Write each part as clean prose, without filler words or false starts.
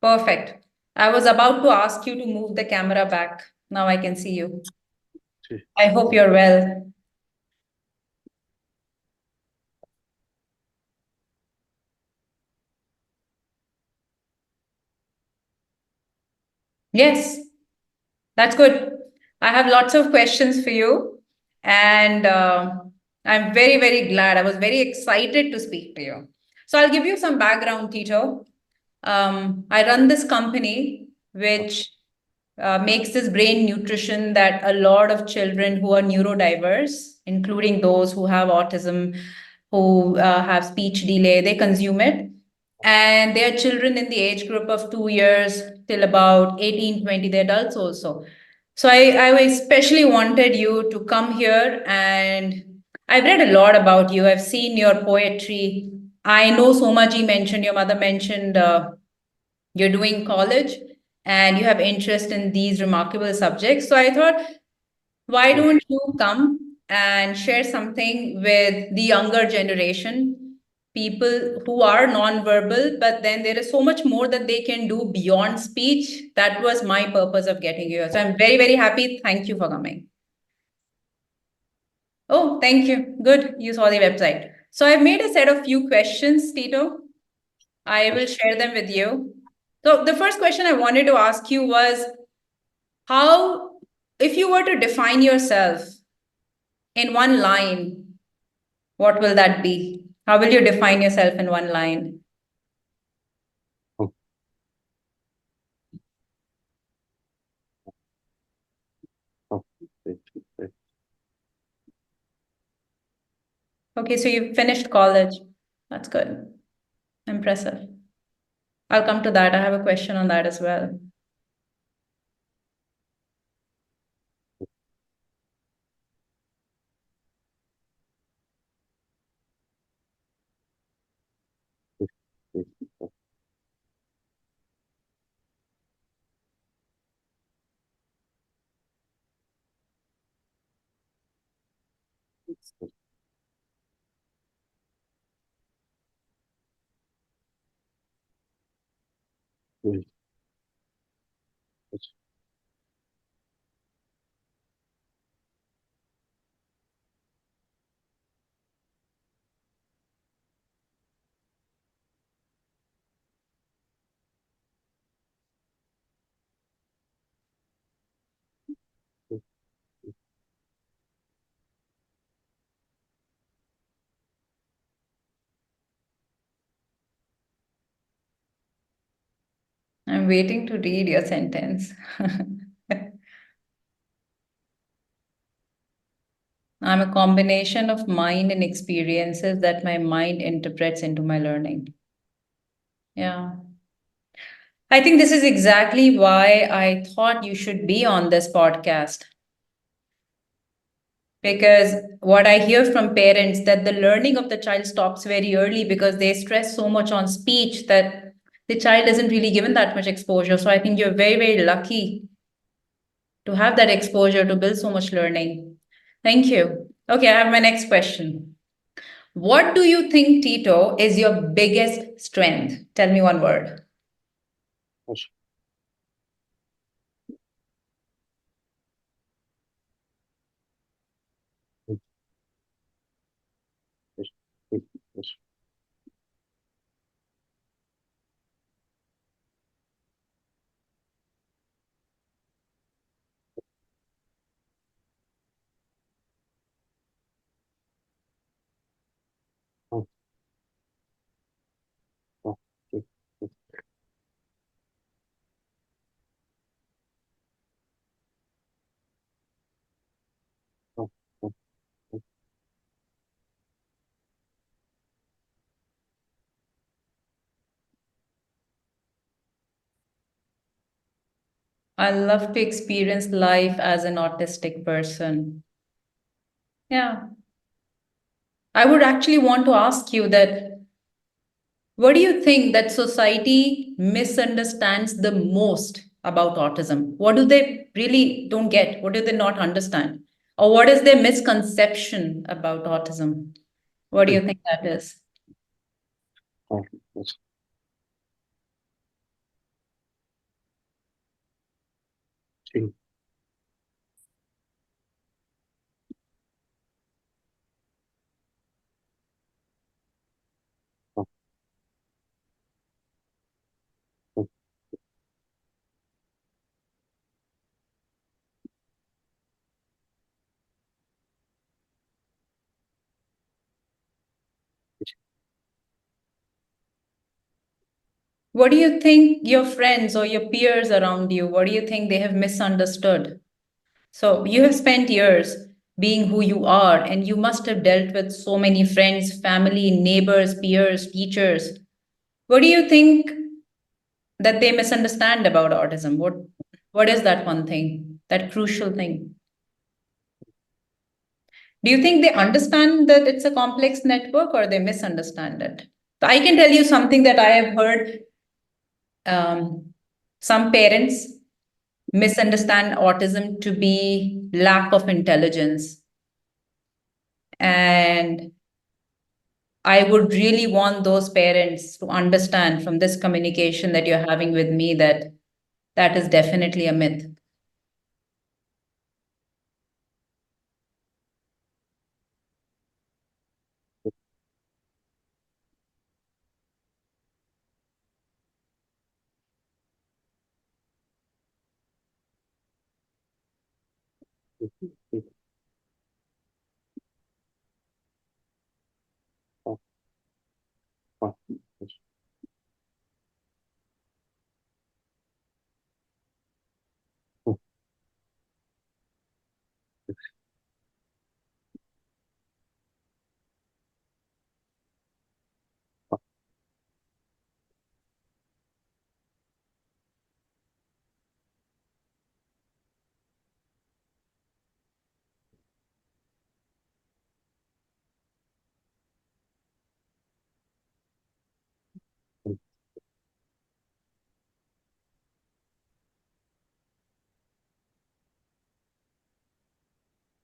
Perfect. I was about to ask you to move the camera back. Now I can see you. I hope you're well. Yes, that's good. I have lots of questions for you, and I'm very, very glad. I was very excited to speak to you. So I'll give you some background, Tito. I run this company which makes this brain nutrition that a lot of children who are neurodiverse, including those who have autism, who have speech delay, they consume it. And they are children in the age group of 2 years till about 18, 20, the adults also. So I especially wanted you to come here, and I've read a lot about you. I've seen your poetry. I know so much. You mentioned, your mother mentioned you're doing college and you have interest in these remarkable subjects. So I thought, why don't you come and share something with the younger generation, people who are non-verbal, but then there is so much more that they can do beyond speech. That was my purpose of getting you here. So I'm very, very happy. Thank you for coming. Oh, thank you. Good. You saw the website. So I've made a set of few questions, Tito. I will share them with you. So the first question I wanted to ask you was, how, if you were to define yourself in one line, what will that be? How will you define yourself in one line? Okay, so you finished college. That's good. Impressive. I'll come to that. I have a question on that as well. I'm waiting to read your sentence. I'm a combination of mind and experiences that my mind interprets into my learning. Yeah. I think this is exactly why I thought you should be on this podcast. Because what I hear from parents, that the learning of the child stops very early because they stress so much on speech that the child isn't really given that much exposure. So I think you're very, very lucky to have that exposure to build so much learning. Thank you. Okay, I have my next question. What do you think, Tito, is your biggest strength? Tell me one word. I love to experience life as an autistic person. Yeah. I would actually want to ask you that, what do you think that society misunderstands the most about autism? What do they really don't get? What do they not understand? Or what is their misconception about autism? What do you think that is? What do you think your friends or your peers around you, what do you think they have misunderstood? So you have spent years being who you are, and you must have dealt with so many friends, family, neighbors, peers, teachers. What do you think that they misunderstand about autism? What is that one thing, that crucial thing? Do you think they understand that it's a complex network, or they misunderstand it? So I can tell you something that I have heard. Some parents misunderstand autism to be lack of intelligence. And I would really want those parents to understand from this communication that you're having with me that that is definitely a myth.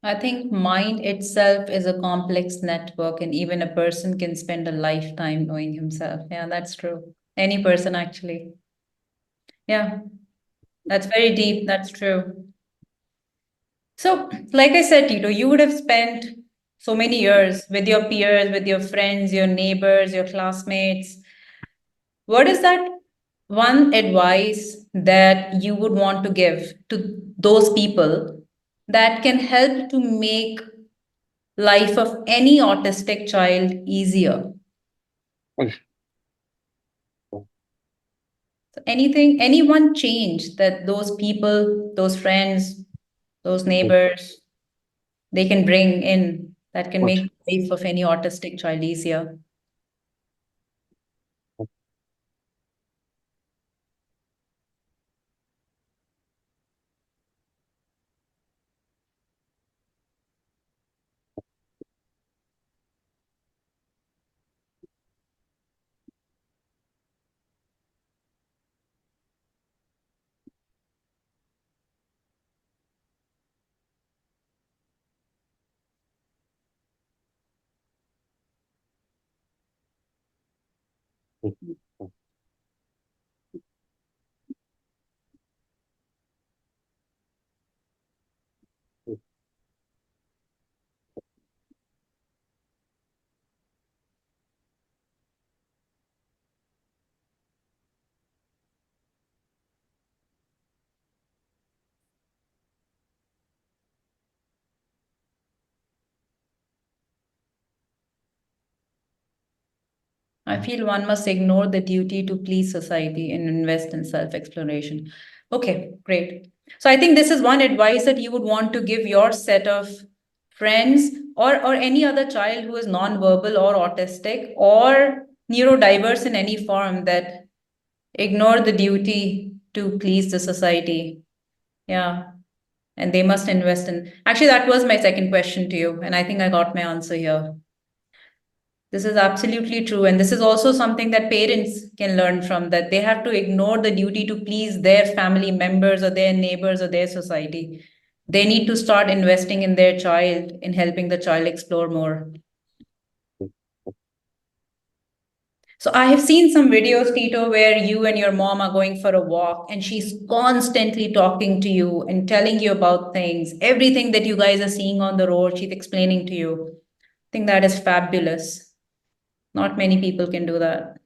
I think mind itself is a complex network, and even a person can spend a lifetime knowing himself. Yeah, that's true. Any person, actually. Yeah, that's very deep. That's true. So, like I said, Tito, you would have spent so many years with your peers, with your friends, your neighbors, your classmates. What is that one advice that you would want to give to those people that can help to make life of any autistic child easier? So anything, any one change that those people, those friends, those neighbors, they can bring in that can make life of any autistic child easier. I feel one must ignore the duty to please society and invest in self exploration. Okay, great. So I think this is one advice that you would want to give your set of friends, or any other child who is non-verbal or autistic or neurodiverse in any form, that ignore the duty to please the society. Yeah. And they must invest in. Actually, that was my second question to you. And I think I got my answer here. This is absolutely true. And this is also something that parents can learn from, that they have to ignore the duty to please their family members or their neighbors or their society. They need to start investing in their child, in helping the child explore more. So I have seen some videos, Tito, where you and your mom are going for a walk and she's constantly talking to you and telling you about things. Everything that you guys are seeing on the road, she's explaining to you. I think that is fabulous. Not many people can do that.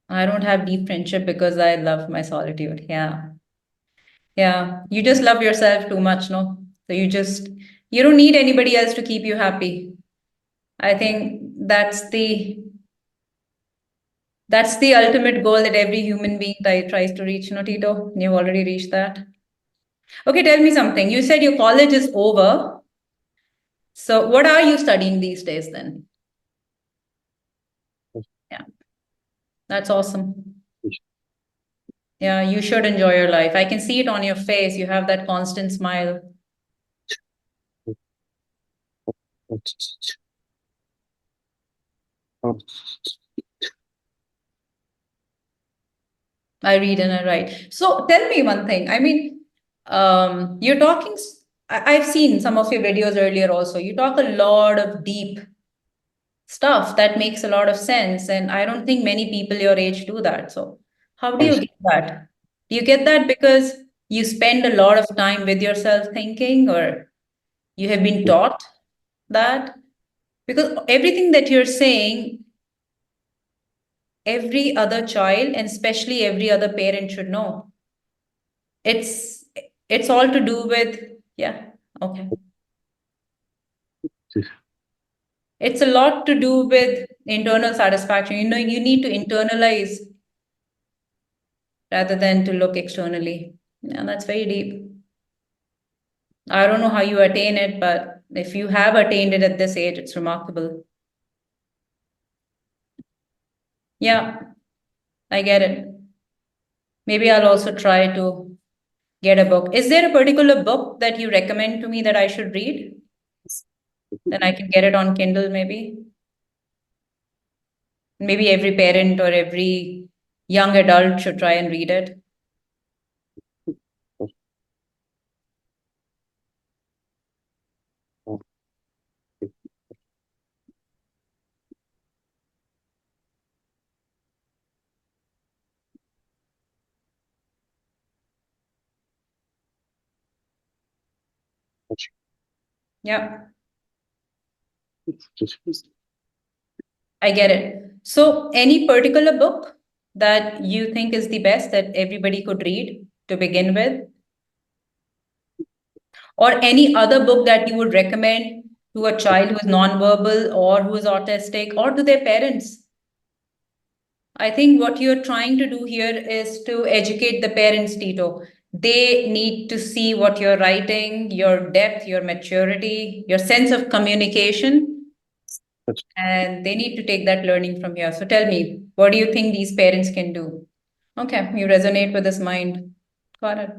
I don't have deep friendship because I love my solitude. Yeah. Yeah. You just love yourself too much, no? So you don't need anybody else to keep you happy. I think that's the ultimate goal that every human being tries to reach, no, Tito? You've already reached that. Okay, tell me something. You said your college is over. So what are you studying these days then? Yeah, that's awesome. Yeah, you should enjoy your life. I can see it on your face. You have that constant smile. I read and I write. So tell me one thing. I mean, you're talking, I've seen some of your videos earlier also. You talk a lot of deep stuff that makes a lot of sense. And I don't think many people your age do that. So, how do you get that? Do you get that because you spend a lot of time with yourself thinking, or you have been taught that? Because everything that you're saying, every other child and especially every other parent should know. It's it's all to do with, yeah, okay. It's a lot to do with internal satisfaction. You know, you need to internalize rather than to look externally. Yeah, that's very deep. I don't know how you attain it, but if you have attained it at this age, it's remarkable. Yeah, I get it. Maybe I'll also try to get a book. Is there a particular book that you recommend to me that I should read? Then I can get it on Kindle, maybe. Maybe every parent or every young adult should try and read it. Yeah, I get it. So, any particular book that you think is the best that everybody could read to begin with? Or any other book that you would recommend to a child who is nonverbal or who is autistic or to their parents? I think what you're trying to do here is to educate the parents, Tito. They need to see what you're writing, your depth, your maturity, your sense of communication, and they need to take that learning from here. So tell me, what do you think these parents can do? Okay, you resonate with this mind. Got it.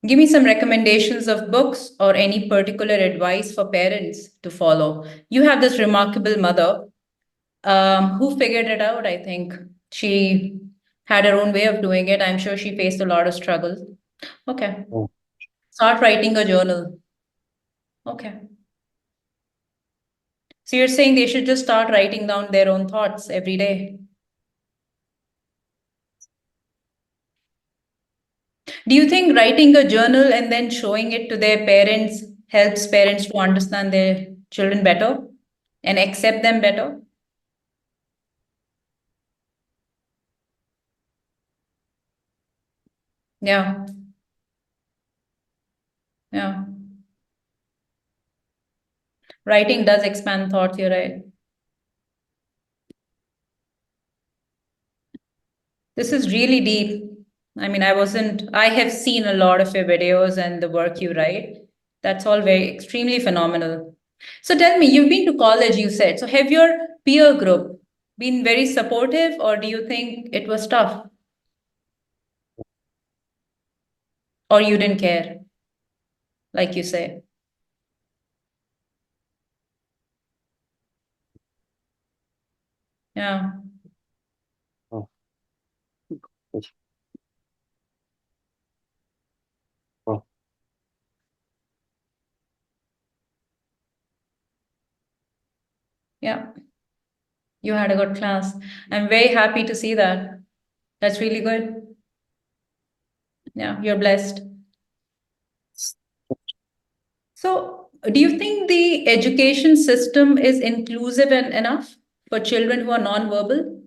Give me some recommendations of books or any particular advice for parents to follow. You have this remarkable mother who figured it out, I think. She had her own way of doing it. I'm sure she faced a lot of struggle. Okay. Start writing a journal. Okay. So you're saying they should just start writing down their own thoughts every day. Do you think writing a journal and then showing it to their parents helps parents to understand their children better and accept them better? Yeah. Yeah. Writing does expand thought, you're right. This is really deep. I mean, I have seen a lot of your videos and the work you write. That's all very extremely phenomenal. So tell me, you've been to college, you said. So have your peer group been very supportive, or do you think it was tough? Or you didn't care, like you say? Yeah. Oh, yes. Oh, Yeah. You had a good class. I'm very happy to see that. That's really good. Yeah, you're blessed. So, do you think the education system is inclusive and enough for children who are non-verbal?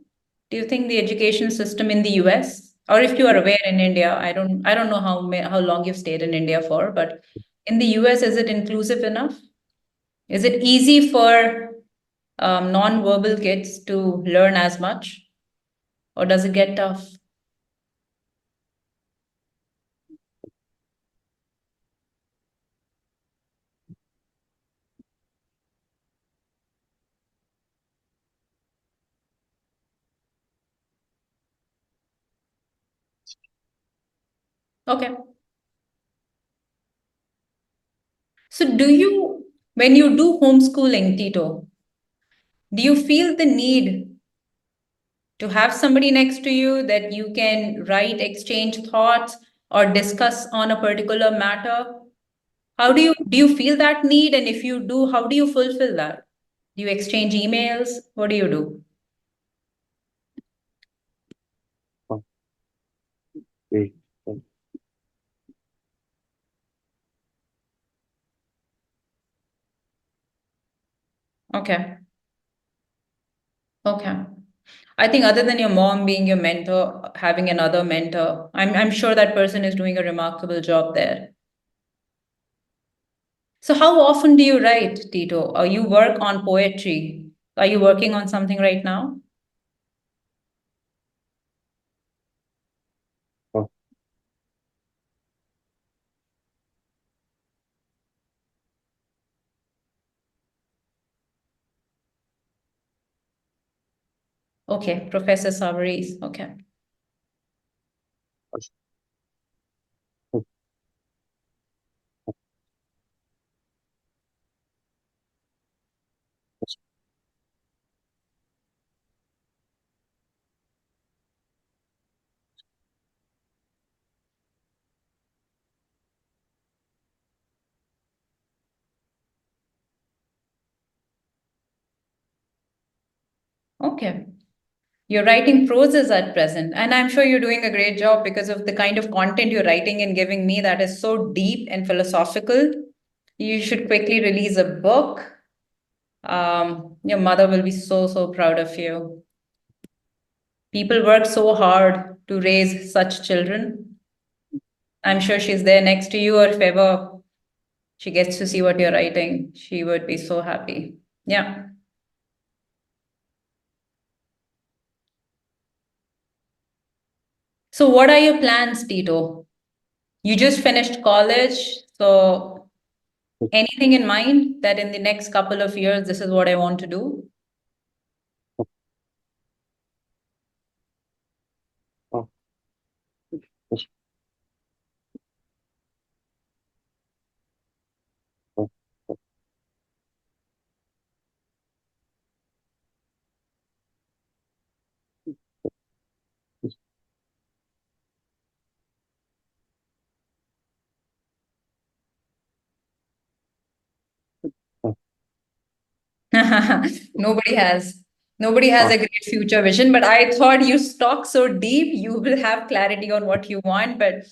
Do you think the education system in the US, or if you are aware in India, I don't know how long you've stayed in India for, but in the US, is it inclusive enough? Is it easy for non-verbal kids to learn as much, or does it get tough? Okay. So, when you do homeschooling, Tito, do you feel the need to have somebody next to you that you can write, exchange thoughts, or discuss on a particular matter? How do you feel that need? And if you do, how do you fulfill that? Do you exchange emails? What do you do? oh, okay. Oh, Okay. Okay. I think other than your mom being your mentor, having another mentor, I'm sure that person is doing a remarkable job there. So how often do you write, Tito? Or you work on poetry? Are you working on something right now? oh, Okay, Professor Savaris. Okay. yes. Oh, yes. Okay. You're writing proses at present, and I'm sure you're doing a great job because of the kind of content you're writing and giving me that is so deep and philosophical. You should quickly release a book. Your mother will be so, so proud of you. People work so hard to raise such children. I'm sure she's there next to you, or if ever she gets to see what you're writing, she would be so happy. Yeah. So, what are your plans, Tito? You just finished college, so anything in mind that in the next couple of years, this is what I want to do? Oh, yes. Oh, oh, yes. Oh, Nobody has. Nobody has oh, a great future vision, but I thought you talk so deep, you will have clarity on what you want. But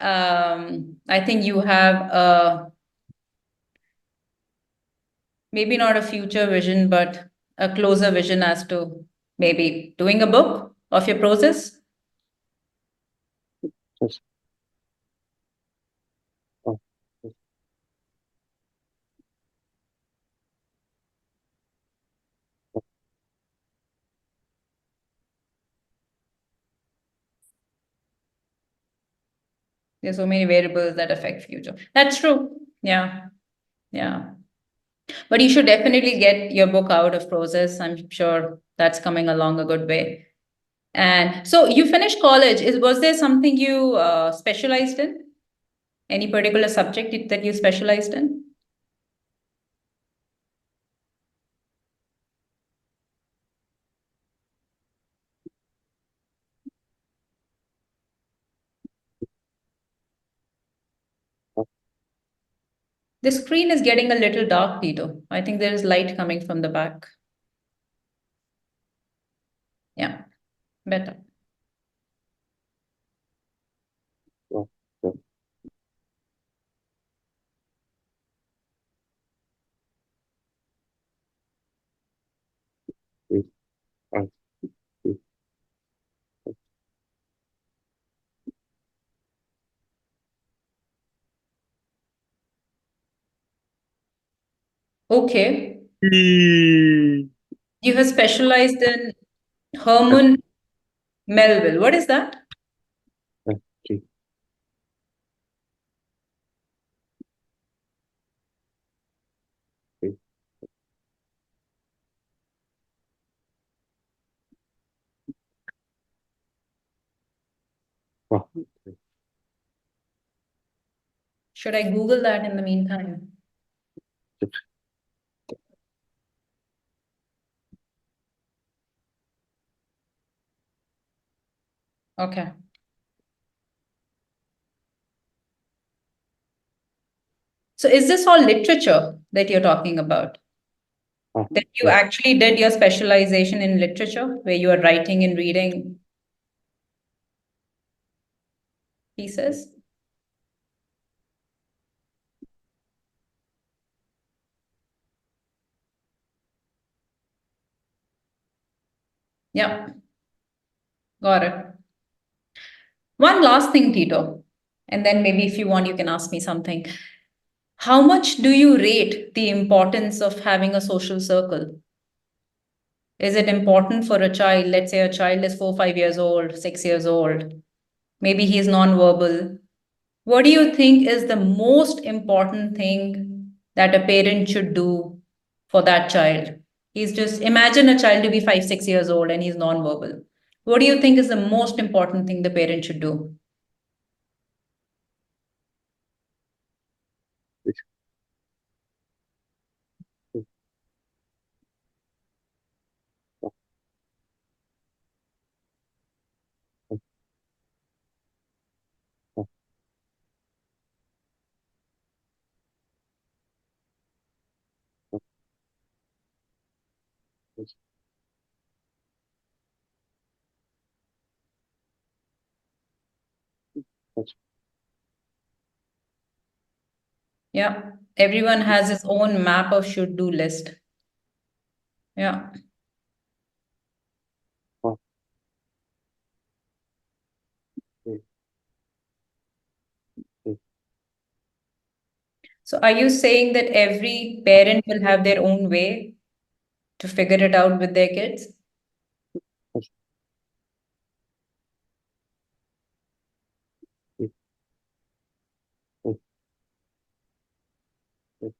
I think you have maybe not a future vision, but a closer vision as to maybe doing a book of your process. yes. Oh, yes. Oh, There's so many variables that affect future. That's true. Yeah. Yeah. But you should definitely get your book out of process. I'm sure that's coming along a good way. And so you finished college. Was there something you specialized in? Any particular subject that you specialized in? The screen is getting a little dark, Tito. I think there is light coming from the back. Yeah, better. Okay. Yes. I see. Okay. Mm. You have specialized in Herman Melville. What is that? Okay. Okay. Wow. Okay. Should I Google that in the meantime? Good. Okay. So is this all literature that you're talking about? Ah, That you yes. actually did your specialization in literature, where you are writing and reading pieces? Yeah, got it. One last thing, Tito, and then maybe if you want, you can ask me something. How much do you rate the importance of having a social circle? Is it important for a child? Let's say a child is 4, 5 years old, 6 years old. Maybe he's non-verbal. What do you think is the most important thing that a parent should do for that child? He's just imagine a child to be 5, 6 years old and he's non-verbal. What do you think is the most important thing the parent should do? Yes. Yes. Ah, ah, ah, ah, yes. That's Yeah. Everyone has his own map of should do list. Yeah. wow. Okay. Okay. So are you saying that every parent will have their own way to figure it out with their kids? Yes. Yes. Yes.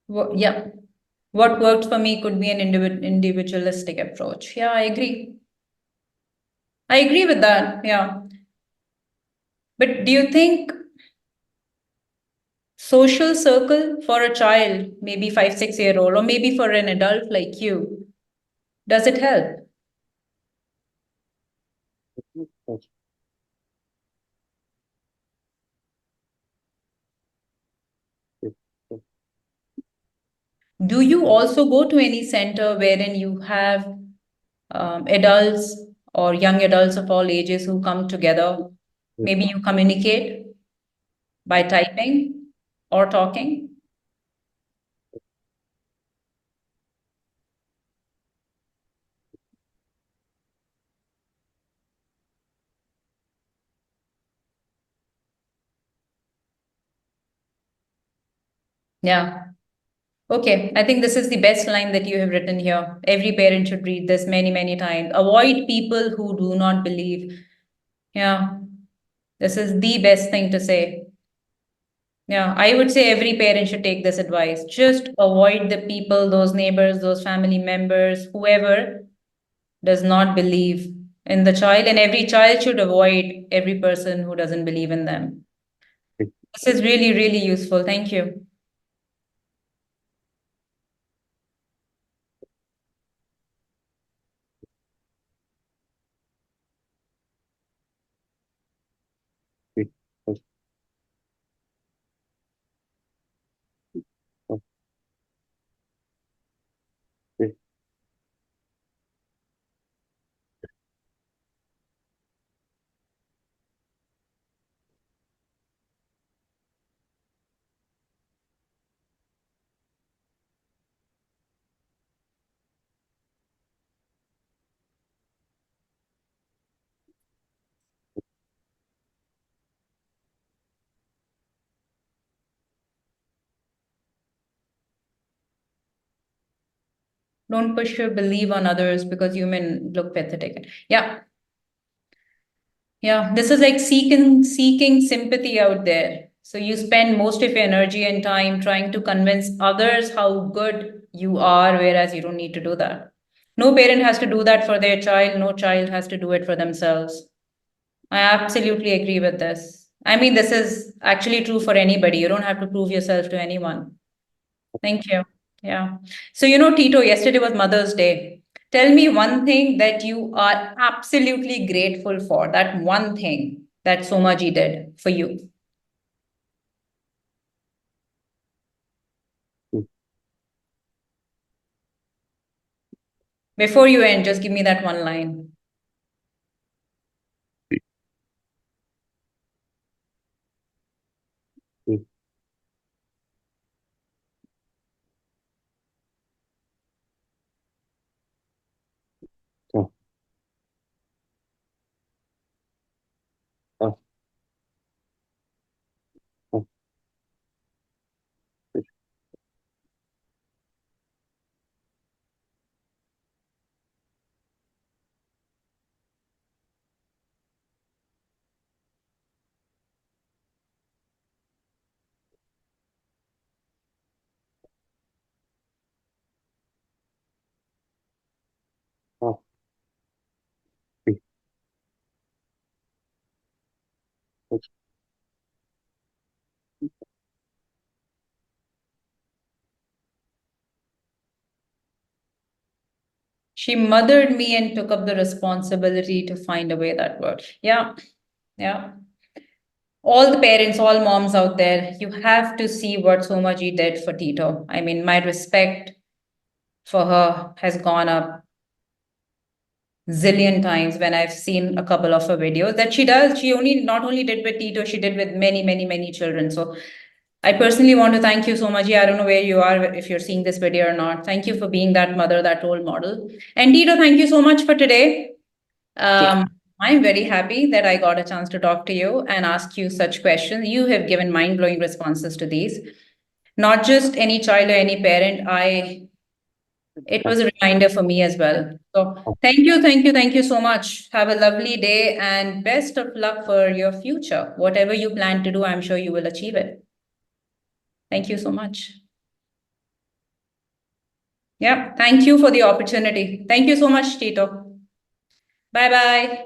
Yes. Yeah. What worked for me could be an individualistic approach. Yeah, I agree. I agree with that. Yeah. But do you think social circle for a child, maybe 5, 6 year old, or maybe for an adult like you, does it help? Yes. Yes. Yes. Yes. Do you also go to any center wherein you have adults or young adults of all ages who come together? Yes. Maybe you communicate by typing or talking? Yeah. Okay, I think this is the best line that you have written here. Every parent should read this many, many times. Avoid people who do not believe. Yeah, this is the best thing to say. Yeah, I would say every parent should take this advice. Just avoid the people, those neighbors, those family members, whoever does not believe in the child, and every child should avoid every person who doesn't believe in them. This is really, really useful. Thank you. Don't push your belief on others because you may look pathetic. Yeah. Yeah. This is like seeking sympathy out there. So you spend most of your energy and time trying to convince others how good you are, whereas you don't need to do that. No parent has to do that for their child. No child has to do it for themselves. I absolutely agree with this. I mean, this is actually true for anybody. You don't have to prove yourself to anyone. Thank you. Yeah. So, Tito, yesterday was Mother's Day. Tell me one thing that you are absolutely grateful for, that one thing that Somaji did for you. Before you end, just give me that one line. She mothered me and took up the responsibility to find a way that worked. Yeah. Yeah. All the parents, all moms out there, you have to see what Somaji did for Tito. I mean, my respect for her has gone up zillion times when I've seen a couple of her videos that she does. She only not only did with Tito, she did with many, many, many children. So I personally want to thank you so much. I don't know where you are, if you're seeing this video or not. Thank you for being that mother, that role model. And Tito, thank you so much for today. I'm very happy that I got a chance to talk to you and ask you such questions. You have given mind-blowing responses to these. Not just any child or any parent. It was a reminder for me as well. So thank you so much. Have a lovely day and best of luck for your future. Whatever you plan to do, I'm sure you will achieve it. Thank you so much. Yeah, thank you for the opportunity. Thank you so much, Tito. Bye bye.